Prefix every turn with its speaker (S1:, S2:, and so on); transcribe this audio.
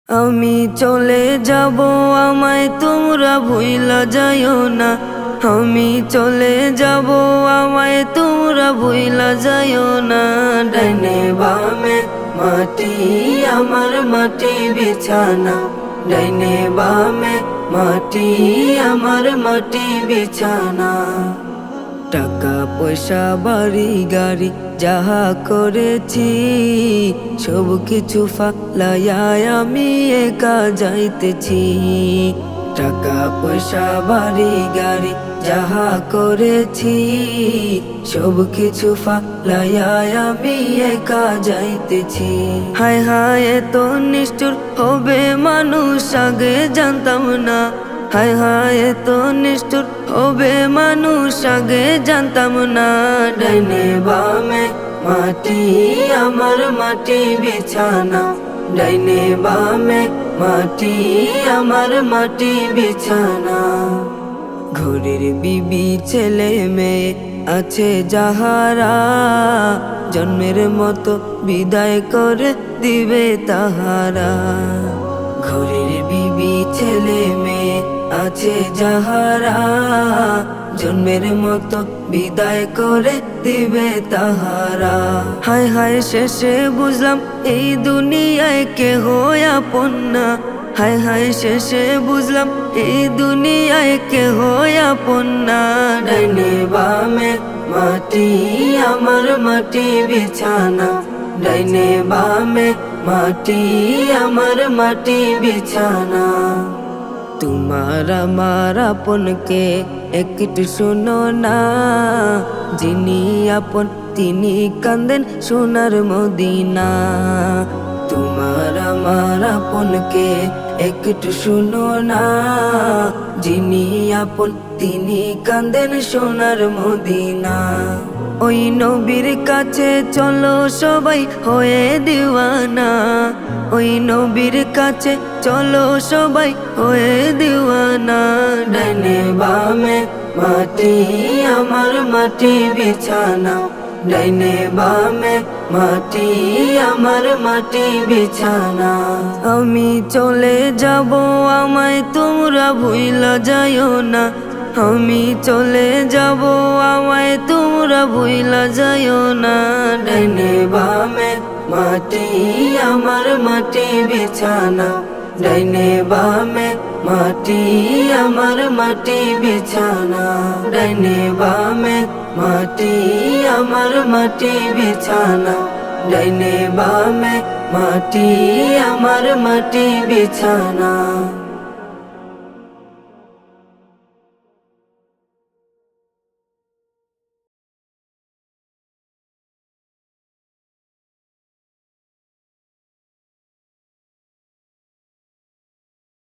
S1: আমি চলে যাব আমায় তোমরা ভুইলা যাইও না। আমি চলে যাব আমায় তোমরা ভুইলা যাইও না। ডাইনে বামে মাটি আমার মাটি বিছানা, ডাইনে বামে মাটি আমার মাটি বিছানা। টাকা পয়সা বাড়ি গাড়ি যাহা করেছি সব কিছু ফালাইয়া আমি একা যাইতেছি। টাকা পয়সা বাড়ি গাড়ি যাহা করেছি সব কিছু ফালাইয়া আমি একা যাইতেছি। হায় হায় এত নিষ্ঠুর হবে মানুষ আগে জানতাম না। হায় হায় এত নিষ্ঠুর হবে মানুষ আগে জানতাম না। ডাইনে বামে মাটি আমার মাটি বিছানা, ডাইনে বামে মাটি আমার মাটি বিছানা। ঘরের বিবি ছেলে মেয়ে আছে যাহারা, জন্মের মতো বিদায় করে দিবে তাহারা। ঘরের বিবি ছেলে মেয়ে আছে যাহারা, জন্মের মতো বিদায় করে দিবে তাহারা। হায় হায় শেষে বুঝলাম এই দুনিয়ায় কেহ আপন না। হায় হায় শেষে বুঝলাম এই দুনিয়ায় কেহ আপন না। ডাইনে বামে মাটি আমার মাটি বিছানা, ডাইনে বামে মাটি আমার মাটি বিছানা। তোমার আমার আপনকে একটু শোনো না, যিনি আপন তিনি কান্দেন সোনার মদিনা। তোমার আমার আপনকে একটু শোনো না, যিনি আপন তিনি কান্দেন সোনার মদিনা। ওই নবীর কাছে চলো সবাই হয়ে দিওয়ানা, ওই নবীর কাছে চলো সবাই হয়ে দিওয়ানা। ডাইনে বামে মাটি আমার মাটি বিছানা, ডাইনে বামে মাটি আমার মাটি বিছানা। আমি চলে যাব আমায় তোমরা ভুইলা যাইও না। আমি চলে যাব আমায় তোমরা ভুইলা যাইও না। ডাইনে বামে মাটি আমার মাটি বিছানা, ডাইনে বামে মাটি আমার মাটি বিছানা। ডাইনে বামে মাটি আমার মাটি বিছানা, ডাইনে বামে মাটি আমার মাটি বিছানা।